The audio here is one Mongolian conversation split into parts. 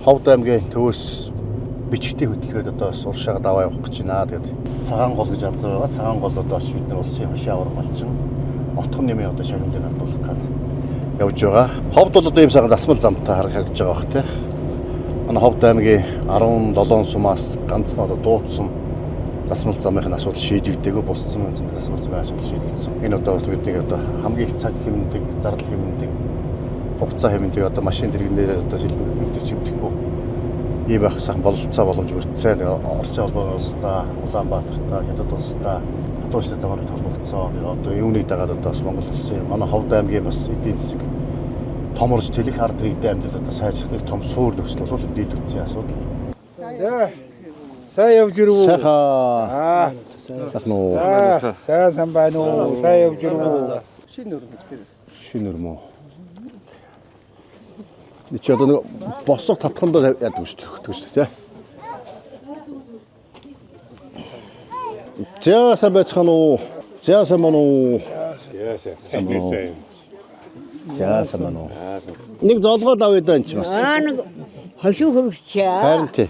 Ховд аймгийн төвөөс бичгтийн хөтөлбөрөд одоо уршаага даваа явах гэж байна. Тэгээд цагаан гол гэж азар байгаа. Цагаан гол одоо ч бид нар улсын хошийн авраг малчин отхон нэмээ одоо шагналыг хандуулах гээд явж байгаа. Ховд бол одоо ийм сайхан засмал замтай харагдаж байгаа бах тий. Манай Ховд аймгийн 17 сумаас ганцхан одоо дуудсан засмал замын асуудал шийдэгдээгүй бусдсан үнцэнтэй засмал замын асуудал шийдэгдсэн. Энэ одоо бидний одоо хамгийн их цаг хэмндэг, зардал хэмндэг, хугацаа хэмндэг одоо машин дэргэнээр одоо сэлбэр чимдэхгүй ийм байх сайхан бололцоо боломж бүрдсэн. Оросын холбоон улстай, Улаанбаатартай, Хятад улстай хатууштай замаар холбогдсон. Одоо юуныг дагаад одоо бас Монгол улсын манай Ховд аймгийн бас эдийн засаг томорж тэлэх ард иргэдийн амьдрал одоо сайжрах нэг том суур нөхцөл бол дээд үтсийн асуудал. Сайн явж ирв. Сайхан. Сайхан уу. Сайн байна уу? Сайн явж ирв. Шинэ өрмөө. Чи одоо нэг босго татхандаа яадаг шүү дээ. За сайн байцгаана уу? За сайн байна уу? За сайн байна уу? Нэг золгоо давъя даа энэ ч бас. Нэг хошуу хөргчээ. Харин тий.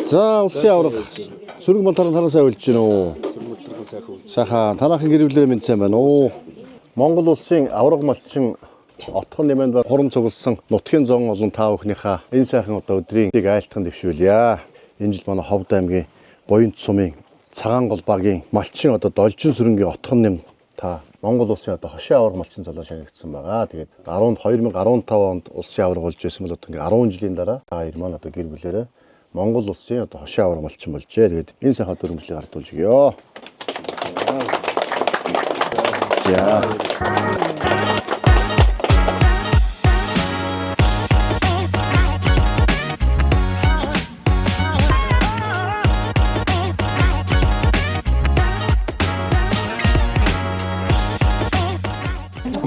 За улсын авраг сөрөг мал таран сайн үйлж байна уу? Сайхан танаахан гэр бүлэрээ минь сайн байна уу? Монгол улсын авраг малчин отхон нэмэнд хурам цугласан нутгийн зон олон та бүхнийхээ энэ сайхан одоо өдрийн айлтган дэвшүүлье. Энэ жил манай Ховд аймгийн Буянт сумын Цагаан гол багийн малчин одоо Должин сүрэнгийн отхон нэм та Монгол улсын одоо хошийн авраг малчин залуу шагнагдсан байгаа. Тэгээд 2015 онд улсын авраг болж байсан бол одоо ингээ 10 жилийн дараа та хоёр маань одоо гэр бүлээрээ Монгол улсын одоо хошийн авраг малчин болжээ. Тэгээд энэ сайхан дүрмжлийг гартуулж өгье. За.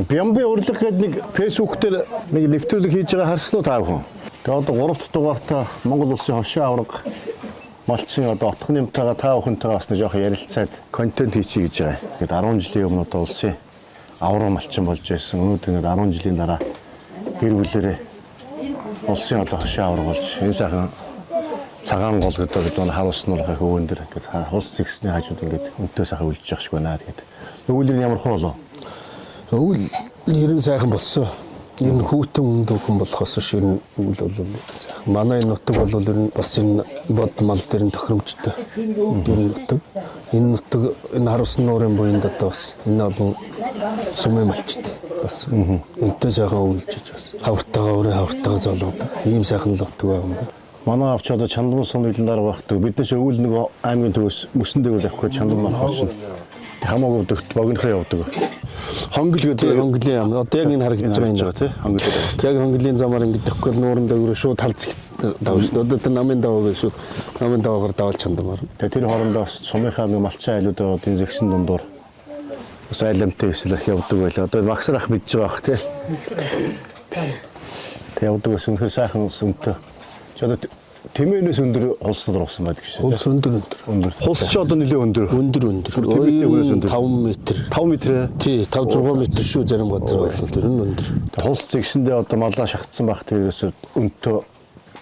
Бямби урлаг гэдэг нэг фэйсбүүк дээр нэг нэвтрүүлэг хийж байгаа харсан уу та бүхэн? Тэгээд одоо 3 дахь дугаартаа Монгол улсын хошийн авраг малчин одоо отхон нэмтэйгээ та бүхэнтэйгээ бас нэг жоохон ярилцаад контент хийчихье гэж байгаа. Тэгээд 10 жилийн өмнө одоо улсын авраг малчин болж байсан. Өнөөдөр 10 жилийн дараа гэр бүлэрээ улсын одоо хошийн авраг болж энэ сайхан цагаан гол гэдэг бид нар харуулснуулах хөвөн дээр ингээд хулс зэгсний хажууд ингээд өнтөө сайхан үлдэж явах шиг байна гэдэг. Өвлөр ямар хөө болов? Өвөл ер нь сайхан болсон. Ер нь хүүтэн дүүхэн болохоос шиг өвөл бол сайхан. Манай нутаг бол ер нь бас энэ бод мал дээр нь тохиромжтой. Энэ нутаг. Энэ нутаг энэ харуулсан нуурын буйнд одоо бас энэ олон сумын малчт бас өнтөө сайхан өвлжиж бас хавртагаа өөрөө хавртагаа золоодог. Ийм сайхан нутаг байна. Манай авч одоо Чандмал сумны хилэн дараа багтдаг. Бид нар ч өвөл нэг аймгийн төвөөс мөсөн дээр авах гэж Чандмал орчихно. Хамаагүй дөгт богинохоо явдаг. Хонгил гэдэг хонглын ам. Одоо яг энэ харагдаж байгаа тий. Хонгил. Яг хонглын замаар ингээд явахгүй нуурын дээгүүр шууд талцэг давж шүү. Одоо тэр намын даваа гэж шүү. Намын даваагаар давалж чандмаар. Тэгээ тэр хоорондоо сумынхаа нэг малчин айлуудаар энэ зэгсэн дундуур бас айлмтай эслэх явдаг байлаа. Одоо Максар ах мэдж байгаа бах тий. Тэг явдаг гэсэн үнэхээр сайхан сүмтэй. Ч одоо тэмээнээс өндөр хулс дургасан байдаг шээ. Хулс өндөр. Хулс ч одоо нэлээ өндөр. 5 метр. 5 метр. Тий, 5-6 метр шүү зарим газар бол тэр нь өндөр. Хулс зэгсэндээ одоо малаа шахацсан байх тэрээс өнтөө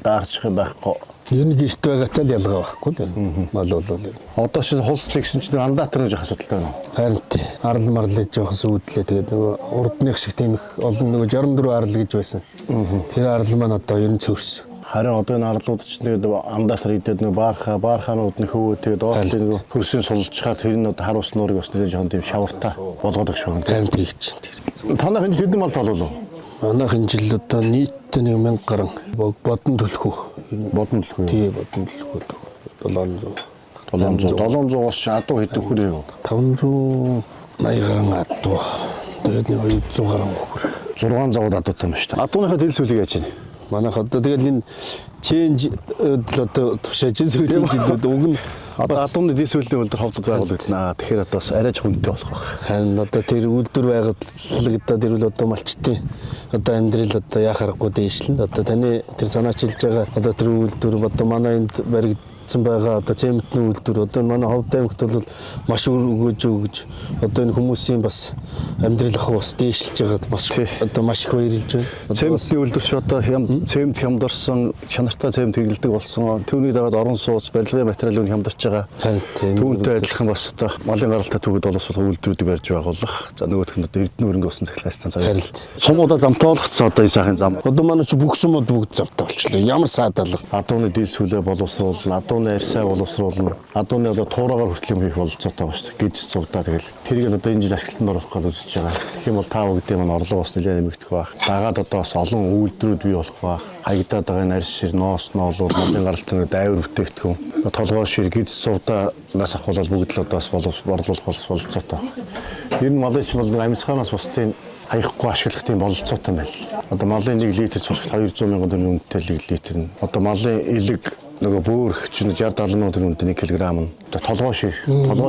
даарчих юм байхгүй. Ер нь гэрт байгаатай л ялгаа байхгүй л мал бол. Одоо шинэ хулс зэгсэн чинь андатар гэж асуудалтай байна. Харин тий. Арал марлаж жоох сүйдлээ тэгээд нөгөө урдных шиг тийм их олон нөгөө 64 арал гэж байсан. Тэр арал маань одоо ер нь цөөрсөн. Харин одоо энэ арлууд ч тэгээд андатар идээд нэг баархаанууд нэг хөвөө тэгээд доотлын нэг хөрсөн сулжчихаар тэр нь харуус нуурыг бас нэг жоохон тийм шавартай болгоод их шүү. Тань тийч. Танах энэ хэдэн мал тоолоо? Манайх энэ жил одоо нийтдээ 1000 гаруй бодон төлхөө. Бодон төлхөө. Тий, бодон төлхөө 700-аас адуу хэдэн хүрээ юу? 580 гаруй адуу. Тэгээд нэг 200 гаруй хөр. 6 завод адуутай юм шүү дээ. Адууныхаа дэлсүүлэг яаж байна? Манайх одоо тэгэл энэ change одоо тушааж сүүлийн жилүүд уг нь одоо адууны дэлсүүллийн үлдэр ховдод байгуулагдана. Тэгэхээр одоо бас арайч хүнтэй болох байх. Харин одоо тэр үйлдвэр байгууллагад тэр үл одоо малчтын одоо амьдрал одоо яах аргагүй дээшлэн одоо таны тэр санаачилж байгаа одоо тэр үйлдвэр одоо манай энд баригдаж алдсан байгаа одоо цементний үйлдвэр одоо манай Ховд аймагт бол маш өгөөж одоо энэ хүмүүсийн бас амьдрал ах бас дээшлж байгаад бас одоо маш их баярлж байна. Цементний үйлдвэрч одоо цемент хямдарсан, чанартай цемент хэрэглэдэг болсон. Түүний дагаад орон сууц, барилгын материалын хямдарч байгаа. Түүнтэй адилхан бас одоо малын гаралтай төгөд боловсруулах үйлдвэрүүдийг барьж байгуулах. За нөгөөх нь одоо Эрдэнэ өрөнгө усан цахилгаан станц. Сумуудаа замтай болгоцсон одоо энэ сайхан зам. Одоо манай чи бүх сумууд бүгд замтай болчихлоо. Ямар саадалга. Адууны дийлсүүлээ боловсруулна, адууны арьсаа боловсруулна, адууны одоо туураагаар хүртэл юм хийх бололцоотой байна шүү дээ. Гидс цувдаа тэгэл тэрийг одоо энэ жил ашиглалтанд оруулах гэж үзэж байгаа. Гэх юм бол таа бүгдийн маань орлого бас нэлээд нэмэгдэх байх. Дагаад одоо бас олон үйлдвэрүүд бий болох байх. Хаягдаад байгаа энэ арьс шир ноос ноолууд малын гаралтын дайвар бүтээгдэхүүн, толгой шир гидс цувдаа нас ахуулаад бүгд л одоо бас борлуулах бололцоотой. Ер нь малыч бол амьсгаанаас бусдын хаяхгүй ашиглах тийм бололцоотой байна. Одоо малын 1 литр цусгт 200 мянган төгрөгийн үнэтэй 1 литр нь. Одоо малын элэг нөгөө бөөрх чинь 60-70 мянган төгрөгийн үнэтэй 1 кг нь. Одоо толгой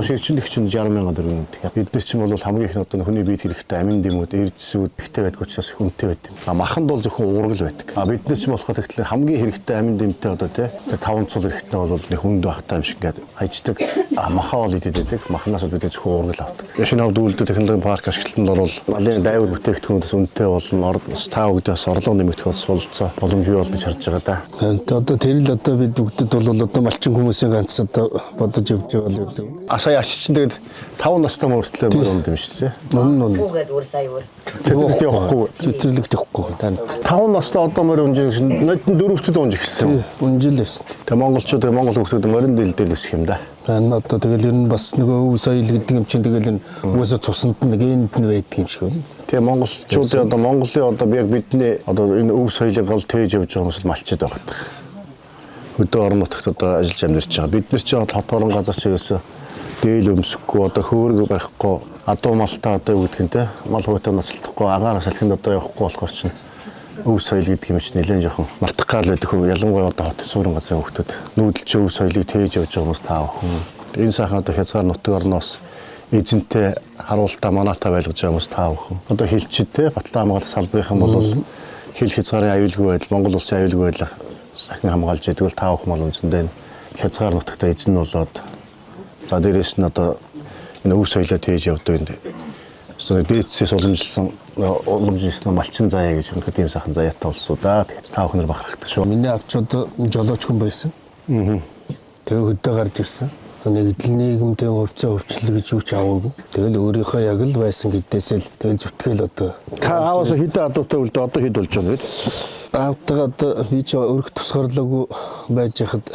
шир чинь их чинь 60 мянган төгрөгийн үнэтэй. Бид нар чинь бол хамгийн их одоо хүний биед хэрэгтэй амин дэмүүд, эрдэсүүд ихтэй байдаг учраас их үнэтэй байдаг. Маханд бол зөвхөн ургал байдаг. Бид нар чинь болохоор тэгэхээр хамгийн хэрэгтэй амин дэмтэй одоо тий 5 цул хэрэгтэй бол нэг хүнд багтаа юм шиг ингээд хайждаг. Махаа бол идэд байдаг. Махнаас бид зөвхөн ургал авдаг. Шинэ хавд үйлдвэр технологийн парк ашиглалтанд орвол малын дайвар бүтээгдэхүүнээс үнэтэй болно. Та бүгдээс орлого нэмэгдэх болцоо боломжгүй бол гэж харж байгаа да. Одоо тэр л одоо бид бүгдэд бол одоо малчин хүмүүсийн ганц одоо бодож явж байгаа л гэдэг. Сая ач чинь тэгээд 5 настай мөртлөө мөрөнд юм шүү дээ. Нун. Хүүгээд үр сая үр. Цэцэрлэгт явахгүй. Цэцэрлэгт явахгүй. 5 настай одоо морин унжиг шин 4-т унжиг гэсэн. Унжил байсан. Тэгээ монголчууд монгол хүмүүсүүд морин дийлдэл өсөх юм да. Энэ одоо тэгэл ер нь бас нөгөө өв соёл гэдэг юм чинь тэгэл энэ өөөсө цуснд нэг энд нь байдаг юм шиг байна. Тэгээ монголчууд одоо Монголын одоо яг бидний одоо энэ өв соёлыг гол тээж явж байгаа хүмүүс малчид байгаа. Хөдөө орон нутагт одоо ажиллаж амьдарч байгаа. Бид нар чинь хот орон газар ч ерөөсөө дээл өмсөхгүй одоо хөөрг барихгүй адуу малтаа одоо юу гэдэг нь те мал хуйтаа ноцлохгүй агаар салхинд одоо явахгүй болохоор чинь өв соёл гэдэг юм чинь нэлээд жоохон мартах гал байдаг хөө ялангуяа одоо хот суурин газрын хүмүүс нүүдэлч өв соёлыг тээж явж байгаа хүмүүс таа хүн. Энэ сайхан одоо хязгаар нутаг орноос эзэнтэй харуултаа манаатай байлгаж байгаа хүмүүс таа хүн. Одоо хилчид те батлан хамгаалах салбарынхан бол хил хязгаарын аюулгүй байдал Монгол улсын аюулгүй байдал сахин хамгаалж яддаг бол таа хүн бол үндсэндээ хязгаар нутагтаа эзэн нь болоод за дээрээс нь одоо энэ өв соёлоо тээж явдаг энэ. Эсвэл дээдсээс уламжилсан малчин заяа гэж үнэхээр тийм сайхан заяатай болсон да. Тэгэхээр та бүхэн бахархдаг шүү. Миний авч одоо жолооч хүн байсан. Тэгээ хөдөө гарч ирсэн. Нэгдэл нийгэмдээ хөвцөө хөвчлөл гэж юу ч аваагүй. Тэгэл өөрийнхөө яг л байсан гэдээсээ л тэгэл зүтгэл одоо. Та ааваас хэдэн адуутай үлдээ одоо хэд болж байгаа вэ? Аавтайгаа одоо би ч өрх тусгаарлаагүй байж хахад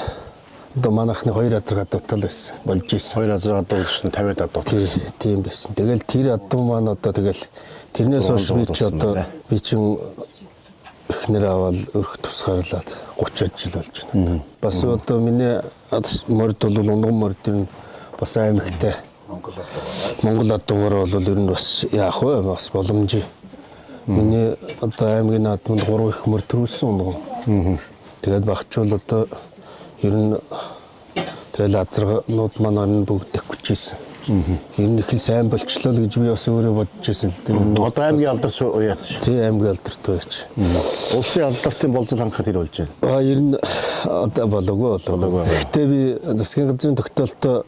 одоо манайхны 2 азар адуутай л байсан. Болж ирсэн. 2 азар адуу гэж 50 адуу. Тийм байсан. Тэгэл тэр адуу маань одоо тэгэл тэрнээс хойш би ч одоо би чин эхнэр аваад өрх тусгаарлаад 30 жил болж байна. Бас одоо миний морд бол унган мордын бас аймагтай. Монгол адуугаар бол ер нь бас яах вэ? Бас боломж. Миний одоо аймгийн наадманд 3 их морд төрүүлсэн унган. Тэгээд багчвал одоо ер нь тэгэл азарнууд маань бүгд тахчихжээ. Ер нь их сайн болчлоо л гэж би бас өөрөө бодож байсан л дээ. Одоо аймгийн алдарч уяач. Тий аймгийн алдарт байж. Улсын алдартын болзол хангахад ир болж байна. Ер нь одоо болоогүй. Гэтэ би засгийн газрын тогтоолтоо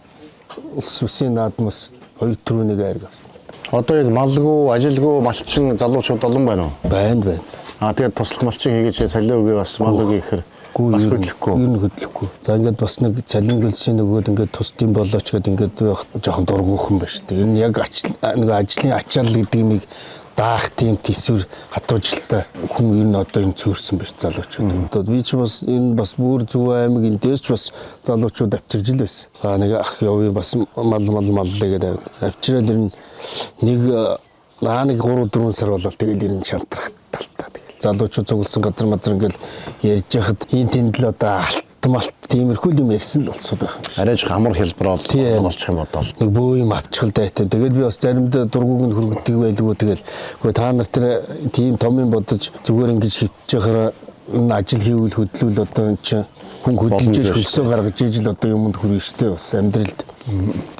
улс үсгийн наадмаас 2 төрөнийг айрг авсан. Одоо яг малгүй, ажилгүй, малчин залуучууд олон байна уу? Байна. Тэгээд туслах малчин хийгээд цалин өгөө бас мал өгөө ихэр бас хөдлөхгүй. Ер нь хөдлөхгүй. За ингээд бас нэг цалин гэлсийн нөгөөд ингээд тусдим болооч гэд ингээд жоохон дургуухан байна шүү дээ. Ер нь яг нэг ажлын ачаал гэдэг юмыг даах тийм төсвөр хатуужилтай хүн ер нь одоо юм цөөрсөн биш залуучууд. Одоо би ч бас энэ бас бүр Зөв аймаг энэ дээрч бас залуучууд авчирж л байсан. Нэг ах явъя бас маллаа гэдэг авчирал ер нь нэг 3-4 сар болол тэгэл ер нь шантрах талтаа. Залуучууд цугласан газар ингээл ярьж яхад ийн тэнд л одоо алтмалт тиймэрхүү юм ярьсан л болсод байх юм шиг. Арайж хамар хэлбэр болчих юм одоо. Нэг бөө юм авчихал дайтай. Тэгээд би бас заримдаа дургууг нь хүргэдэг байлгүй тэгэл. Гэхдээ та нар тэр тийм томын бодож зүгээр ингэж хөвтж яхаар энэ ажил хийвэл хөдлөл одоо энэ чинь хүн хөдөлж хөлсөө гаргаж ижил одоо юмд хүрнэ штэ бас амьдралд.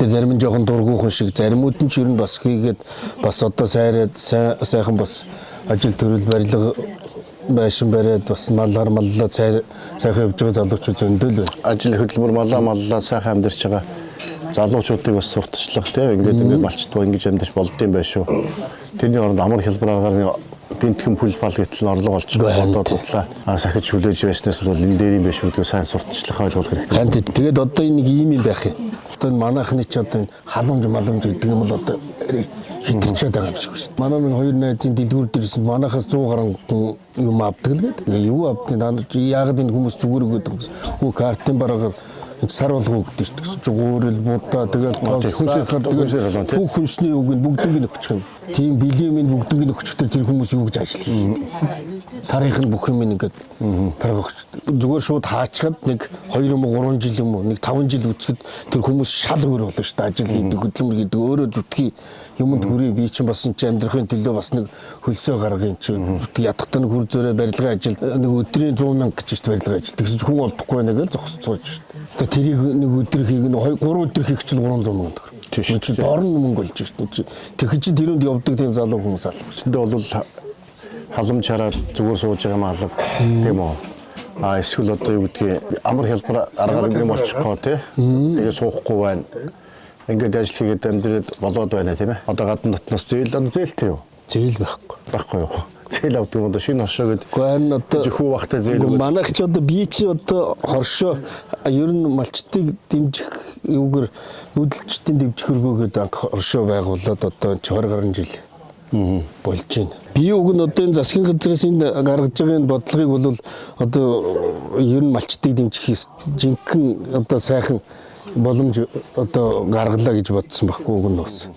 Тэр зарим нь жоохон дургуухан шиг заримуд нь ч ер нь бас хийгээд бас одоо сайхан бас ажил төрөл барилга байшин бариад бас маллаар маллаа сайхан явж байгаа залуучууд зөндөл байна. Ажил хөдөлмөр маллаа сайхан амьдарч байгаа залуучуудыг бас сурталчлах тийм ингээд малчдгаа ингэж амьдарч болдсон байх шүү. Тэрний оронд амар хэлбэрээр гинтхэн пүл бал гэтэл орлого олж бодоод тудлаа. Сахиж хүлээж байснаас бол энэ дээр юм биш үү гэдэг сайн сурталчлах ойлгох хэрэгтэй. Харин тэгээд одоо нэг ийм юм байх юм. Одоо манайхны ч одоо халамж гэдэг юм бол одоо хитэрчээд байгаа юм шиг шүү. Манай минь хоёр найзын дэлгүүр дээрсэн манайхаас 100 гаруй юм авдаг л гэдэг. Юу авдаг? Яагаад энэ хүмүүс зүгээр өгöd юм бэ? Хөө картын бараагаар сар болгоо өгдөг шүү дээ. Жугуурэл будаа тэгэл бүх хүнсний үг нь бүгднийг өгчих юм. Тийм билийн минь бүгднийг өгчихтэй тэр хүмүүс юу гэж ажиллах. Сарынх нь бүх юм ингээд таргах. Зүгээр шууд хаачгаад нэг 2 юм уу 3 жил юм уу нэг 5 жил үцгэд тэр хүмүүс шал өөр болно шүү дээ. Ажил хийдэг, хөдөлмөр хийдэг, өөрөө зүтгий юмд хүрээ би чинь бас энэ амьдрахын төлөө бас нэг хөлсөө гаргахын чинь ядахтаа нэг хүр зөөрэ барилгын ажил нэг өдрийн 100 мянга гэж чинь барилгын ажил. Тэгсэн чинь хүн олдохгүй байна гэж зогсцоож шүү дээ. Тэрийг нэг өдөр хийх нь 3 өдөр хийх чинь 300 мянга төгрөг. Чи дорн мөнгө олж шүү дээ. Тэгэхэд чи тэрэнд явдаг тийм залуу хүмүүс алга. Тэндээ бол халамж хараад зүгээр сууж байгаа юм алга тийм үү. Эсвэл одоо юу гэдгийг амар хэлбэр аргаар юм болчихгоо тий. Тэгээ суухгүй байна. Ингээд ажил хийгээд амьдрээд болоод байна тийм ээ. Одоо гадна дотноос зээлтэй юу? Зээл байхгүй юу? Зээл авдаг юм одоо шинэ хоршоо гэдэг. Гэхдээ одоо жихүү бахтай зээл өгöd. Манайх ч одоо би чи одоо хоршоо ер нь малчтыг дэмжих юугаар нүүдэлчдийн дэмжих хөргөөгээд хоршоо байгуулад одоо 20 гаруй жил болж байна. Би уг нь одоо энэ засгийн газраас энэ гаргаж байгаа энэ бодлогыг бол одоо ер нь малчтыг дэмжих жинхэнэ одоо сайхан боломж одоо гаргалаа гэж бодсон байхгүй уг нь бас.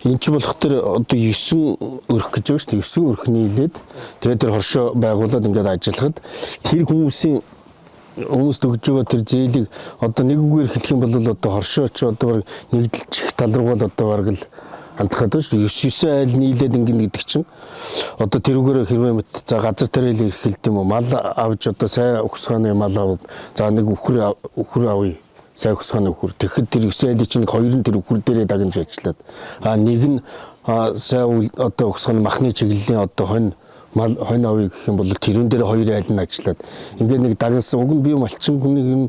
Энд чи болох тэр одоо 9 өрх гэж байгаа шүү дээ. 9 өрх нийлээд тэгээд тэр хоршоо байгуулад ингээд ажиллахад тэр хүмүүст өгж байгаа тэр зээлийг одоо нэг үгээр хэлэх юм бол одоо хоршоо ч одоо нэгдэлчих тал руугаа одоо бараг л хандхад шүү. 9 айл нийлээд ингэнэ гэдэг чинь одоо тэрүүгээр хэрвээ мэт за газар тариалал эрхэлт юм уу мал авч одоо сайн өгсгөөний мал аваад за нэг өхөр авъя. Сайн өгсгөөний өхөр. Тэгэхэд тэр 9 айлын чинь 2 нь тэр өхөр дээрээ дагнаж ажиллаад нэг нь сайн одоо өгсгөөний махны чиглэлийн одоо хонь авъя гэх юм бол тэрүүн дээр 2 айл нь ажиллаад ингээд нэг дагнасан уг нь би малчин хүнийг юм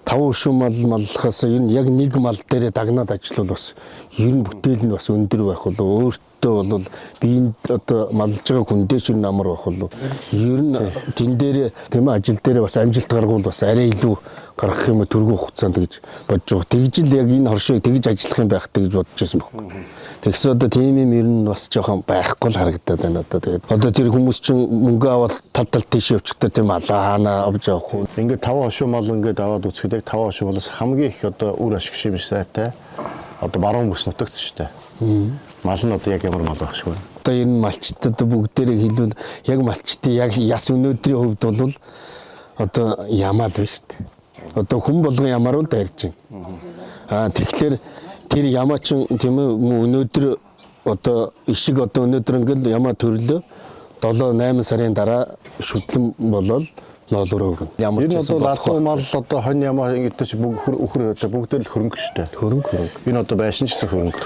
5 өшөө маллахаас ер нь яг нэг мал дээрээ дагнаад ажиллавал бас ер нь бүтээл нь бас өндөр байх болов өөртөө бол би энэ одоо малж байгаа хүндээ ч амар байх болов ер нь тэн дээрээ тийм ажил дээрээ бас амжилт гаргуул бас арай илүү гаргах юм төргөө хугацаанд гэж бодож байгаа. Тэгж л яг энэ хоршоог тэгж ажиллах юм байх гэж бодож байсан байхгүй. Тэгсэн одоо тийм юм ер нь бас жоохон байхгүй л харагдаад байна одоо. Тэгээд одоо тэр хүмүүс чинь мөнгө аваад тал тийш явчихдаг тийм алаана авч явах уу. Ингээд 5 хошуу мал ингээд аваад үцхэд яг 5 хошуу малаас хамгийн их одоо үр ашиг шимж сайтай одоо баруун бүс нутагт шүү дээ. Мал нь одоо яг ямар мал байх шүү. Одоо энэ малчтад бүгдээрээ хэлвэл яг малчтын яг яс өнөөдрийн хувьд бол одоо ямаал байна шүү дээ. Одоо хүн болгон ямар л дайрж байна. Тэгэхээр тэр ямаа чин тийм үү өнөөдөр одоо ишиг одоо өнөөдөр ингээл ямаа төрлөө 7-8 сарын дараа шүтлэн болол ноолроо гэн. Ямар ч юм бол мал одоо хонь ямаа гэдэг чинь бүгдээр л хөрөнгө шүү дээ. Хөрөнгө. Энэ одоо байшин ч гэсэн хөрөнгө.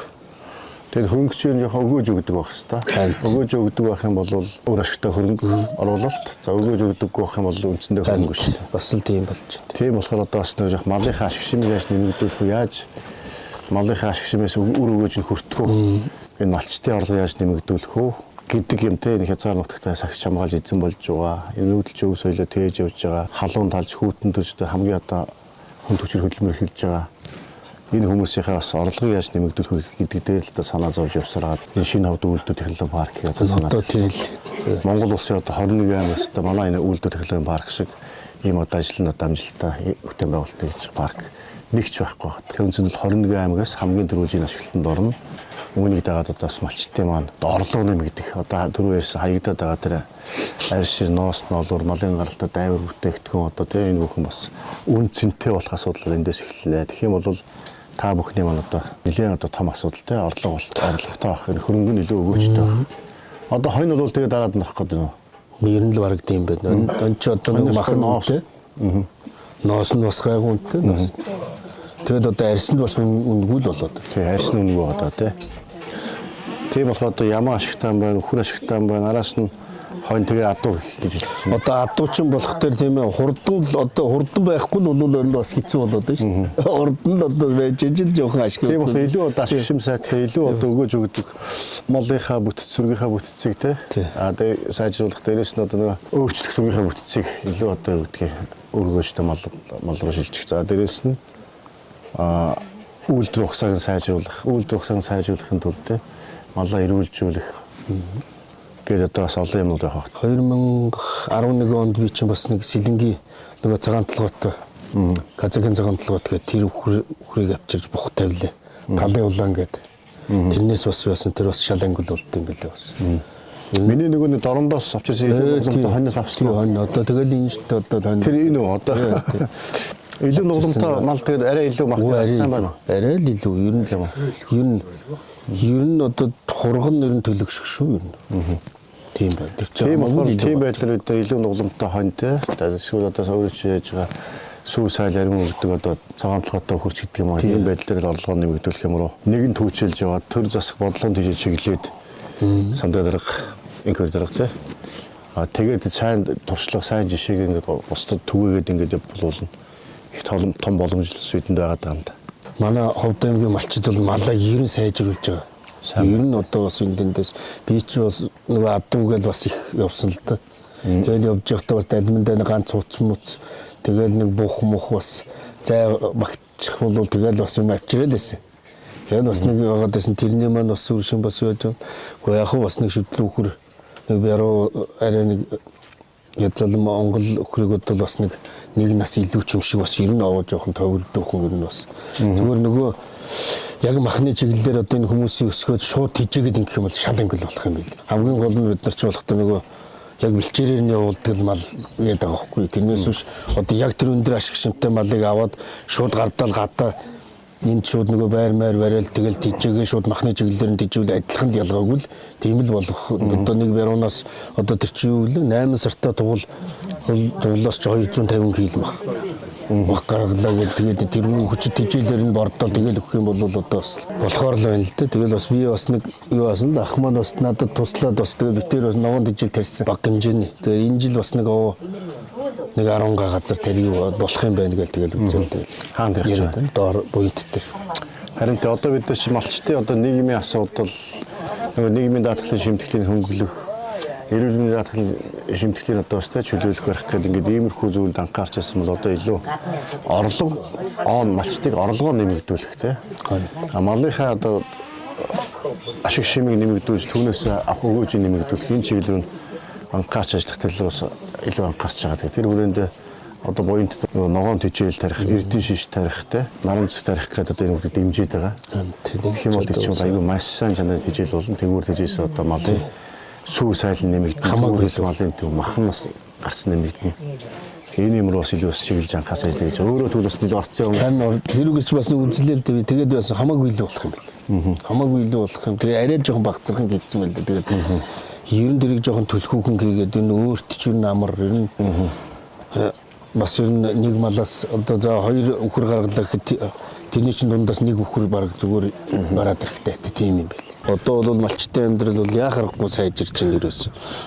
Тэгээд хөрөнгө чинь яг өгөөж өгдөг байх хэвээр. Өгөөж өгдөг байх юм бол өөр ашигтай хөрөнгө оруулалт. За өгөөж өгдөггүй байх юм бол үндсэндээ хөрөнгө шүү дээ. Бас л тийм болж байна. Тийм болохоор одоо бас нэг малынхаа ашиг шимийг яаж нэмэгдүүлэх вэ? Яаж малынхаа ашиг шимээс үр өгөөж нь хүртэх вэ? Энэ малчтын орлого яаж нэмэгдүүлэх вэ? Гэдэг юм те энэ хязгаар нутагтаа сахиж хамгаалж эзэн болж байгаа. Энэ нүүдэлч өв соёлоо тээж явж байгаа. Халуун талж хүүтэн төржтэй хамгийн одоо хүн төчөр хөдөлмөр эхэлж байгаа. Энэ хүмүүсийнхээ бас орлогыг яаж нэмэгдүүлэх вэ гэдэг дээр л та санаа зовж явсараад энэ шинэ хавд үйлдвэр технологи парк гэдэг санаа. Одоо тэр л Монгол улсын одоо 21 аймагт одоо манай энэ үйлдвэр технологийн парк шиг ийм одоо ажлын амжилттай бүтээн байгуулалт хийж парк нэгч байхгүй байна. Тэгэхээр үндсэндээ 21 аймагаас хамгийн дөрвөлжийн ашиглалтанд орно. Үүнийг дагаад одоо бас малчтын маань орлого нэмэгдэх одоо түрүүээс хаягдаад байгаа тэр арьс ноос ноолуур малын гаралтай дайвар бүтээгдэхүүн одоо тийм энэ бүхэн бас үн цэнтэй болох асуудал эндээс эхэлнэ. Тэгэх юм бол та бүхний маань одоо нэлээд одоо том асуудал те орлоготой байх энэ хөрөнгө нь илүү өгөөжтэй байх. Одоо хонь бол тэгээ дараад нарах гэдэг нь. Ер нь л бараг тийм байна. Он ч одоо нэг махан нөөтэй. Ноос нь бас гайгуунтай. Тэгэд одоо арьс нь бас үнгүү л болоод. Тэгээ арьс нь үнгүү одоо тий. Тийм болохоор одоо ямаа ашигтай байна, өхөр ашигтай байна. Араас нь хойно тэгээ адуу гэж хэлсэн. Одоо адуучин болох төр тийм ээ хурдан байхгүй л бол бас хэцүү болоод байна шүү дээ. Хурдан л одоо байж ижил жоохон ашиг. Тийм бол илүү одоо ашиг шим сайтай илүү одоо өгөөж өгдөг молынхаа бүтэц сүргийнхаа бүтцийг те. Тэгээ сайжруулах дээрээс нь одоо нөгөө өөрчлөх сүргийнхаа бүтцийг илүү одоо өгдөг өргөөжтэй мал руу шилжих. За дээрээс нь үйлдвэр ухсааг сайжруулахын тулд те малаа эрүүлжүүлэх гэдэг одоо бас олон юмнууд байх байна. 2011 онд би чинь бас нэг сэлэнгийн нөгөө цагаан толгойтой Казахын цагаан толгойт гэдэг тэр үхрийг авчирж бух тавилаа. Талын улаан гэдэг. Тэрнээс бас яасан тэр бас шал ангил болд юм билээ бас. Миний нөгөө дорондоос авчирсан илүү хоньноос авсан. Одоо тэгэл энэ шүү дээ одоо тэр энэ үү одоо илүү нугламтай мал тэгээд арай илүү махсан байна. Арай л илүү ер нь одоо хурган нэр нь төлөгшөх шүү ер нь. Тийм байна. Тийм байдлаар илүү нугламтай хоньтой. Эсвэл одоо өөрөж яаж байгаа сүү сайл арим өгдөг одоо цагаан толгойтой хурц гэдэг юм аа. Тийм байдлаар л орлогоо нэмэгдүүлэх юм руу нэг нь түүчилж яваад төр засах бодлогын тийш чиглээд сандаа дарга инкер дарга тий. Тэгээд сайн туршлага сайн жишээг ингээд бусдад түгээгээд ингээд явуулна. Их том боломжлол үйдэнд байгаа юм да. Манай Ховд аймгийн малчид бол малаа ерөн сайжруулж байгаа. Ер нь одоо бас эндээс би ч бас нөгөө адуугээл бас их явсан л да. Тэгэл явж байхдаа бас далимдаа нэг ганц цуц муц тэгэл нэг бух мөх бас зай багчих бол тэгэл бас юм авчирал байсан. Тэгэл бас нэг яваад байсан тэрний маань бас үршин бас яаж байна. Гэхдээ яг бас нэг шүтлүүхэр нэг яруу арай нэг язал Монгол өхрийг бол бас нэг нас илүү ч юм шиг бас ер нь аваа жоохон товлдоохон ер нь бас. Зүгээр нөгөө яг махны чиглэлээр одоо энэ хүмүүсийн өсгөөд шууд тижээгээд ингэх юм бол шал ангил болох юм бил. Хамгийн гол нь бид нар ч болохтой нөгөө яг бэлчээрээр нь явуулдаг мал гэдэг байгаа байхгүй. Тэрнээс биш одоо яг тэр өндөр ашиг шимтэй малыг аваад шууд гардаал гадаа энд шууд нөгөө байр барайл тэгэл тижээгээ шууд махны чиглэлээр нь тижүүл адилхан л ялгаагүй л тийм л болох. Одоо нэг баруунаас одоо тэр чинь юу вэ? 8 сартаа тугуулаас ч 250 кг мах. Мах гаргалаа гэдэг тэгээд тэр хүчит тижээлэр нь бордол тэгэл өгөх юм бол одоо бас болохоор л байна л дээ. Тэгэл бас би бас нэг юу басан л ах маань бас надад туслаад бас тэгээд битээр бас ногоон тижээл тарьсан баг хэмжээний. Тэгээд энэ жил бас нэг 10 газар тарьюу болох юм байна гэл тэгэл үзэл тэгэл. Хаан дээр доор буйд дээр. Харин тэ одоо бид нар малчтын одоо нийгмийн асуудал нөгөө нийгмийн даатгалын шимтгэлийн хөнгөлөх эрүүл мэндийн даатгалын шимтгэлийн одоо өстэй чөлөөлөх байх гэдэг ингээд иймэрхүү зүйлд анхаарч байсан бол одоо илүү малчтыг орлогоо нэмэгдүүлэх те. Малынхаа одоо ашиг шимийг нэмэгдүүлж түүнээс авах өгөөжийг нэмэгдүүлэх энэ чиглэл рүү анхаарч ажиллах төлөвлөгөөс илүү анхаарч байгаа. Тэр хүрээнд одоо буянт ногоон тижээл тарих, эрдэн шиш тарих те, наран цэс тарих гэдэг одоо энэ бүгд дэмжиж байгаа. Тэгэх юм бол чинь аюу маш сайн чанар тижээл болно. Тэгвэр тижээс одоо малын сүү сайл нэмэгдэн, хамаагүй малын төв махан бас гарц нэмэгдэн. Энэ юм руу бас илүү чиглэж анхаарч ажиллая гэж. Өөрөө тэгвэл бас нэг орцсон юм. Тэрүүгч бас нэг үзлээл дээ. Тэгээд бас хамаагүй илүү болох юм байна. Хамаагүй илүү болох юм. Тэгээд арай жоохон багцархан хийцэн байлаа. Тэгээд ер нь дэрийг жоохон төлхүүхэн хийгээд энэ өөрт ч юу амар ер нь бас ер нь нэг малаас одоо за 2 үхэр гаргалаа гэхэд тэрний чинь дундаас нэг үхэр бараг зүгээр гараад ирэхтэй тийм юм байл. Одоо бол малчтын амьдрал бол яхахгүй сайжирч байна ерөөс.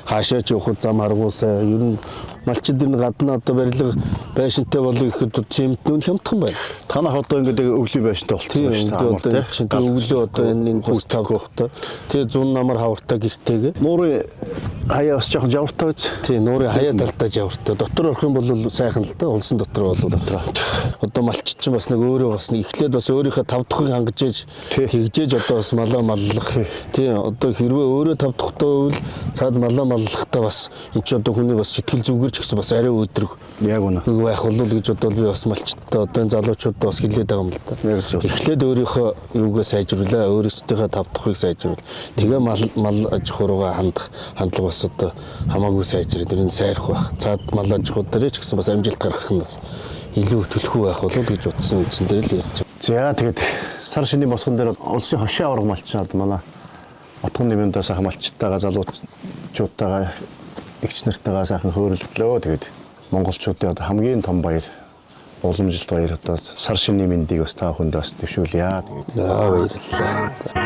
Хаашаа ч явахд зам харгуусаа ер нь малчид энэ гадна одоо барилга байшинтай болов ихэд цементнүүн хямдхан байна. Танах одоо ингээд өвлийн байшинтай болчихсон байна шүү дээ. Одоо чинь өглөө одоо энэ хүүс тавхтай. Тэгээ 100 намар хавартай гэртээгээ. Нуурын хаяа бас жоохон жавартай биз? Тий, нуурын хаяа талдаа жавартай. Дотор орох юм бол сайхан л да. Улсын дотор бол дотор. Одоо малчид чинь бас нэг өөрөө бас нэг эхлээд бас өөрийнхөө тавдахыг хангаж ээж тэгжээж одоо бас малаа маллах. Тий, одоо хэрвээ өөрөө тавдахтай байвал цаад малаа маллахтаа бас эн чинь одоо хүний бас сэтгэл зүгээр ч гэсэн бас арай өдрөг. Яг үнэ. Байх болов гэж бодвол би бас малчдаа одоо энэ залуучуудаа бас хэлээд байгаа юм л да. Эхлээд өөрийнхөө юугаа сайжруулаа, өөрсдийнхөө тавдахыг сайжруул. Тэгээ мал аж ахуйгаа хандлага бас одоо хамаагүй сайжраад энэ сайрах байх. Цаад мал аж ахуй дээр ч гэсэн бас амжилт гаргах нь бас илүү төлхөө байх болов гэж утсан үндсэн дээр л ярьж байгаа. За тэгээд сар шинийн босгон дээр улсын хошин аварга малчаад манай отгон нэмэндээ сайхан малчтайгаа залуучуудтайгаа эгч нартайгаа сайхан хөөрөлдлөө. Тэгээд монголчуудын одоо хамгийн том баяр уламжилт баяр одоо сар шинийн мэндийг бас та бүхэнд бас дэвшүүлье. Тэгээд баярлалаа.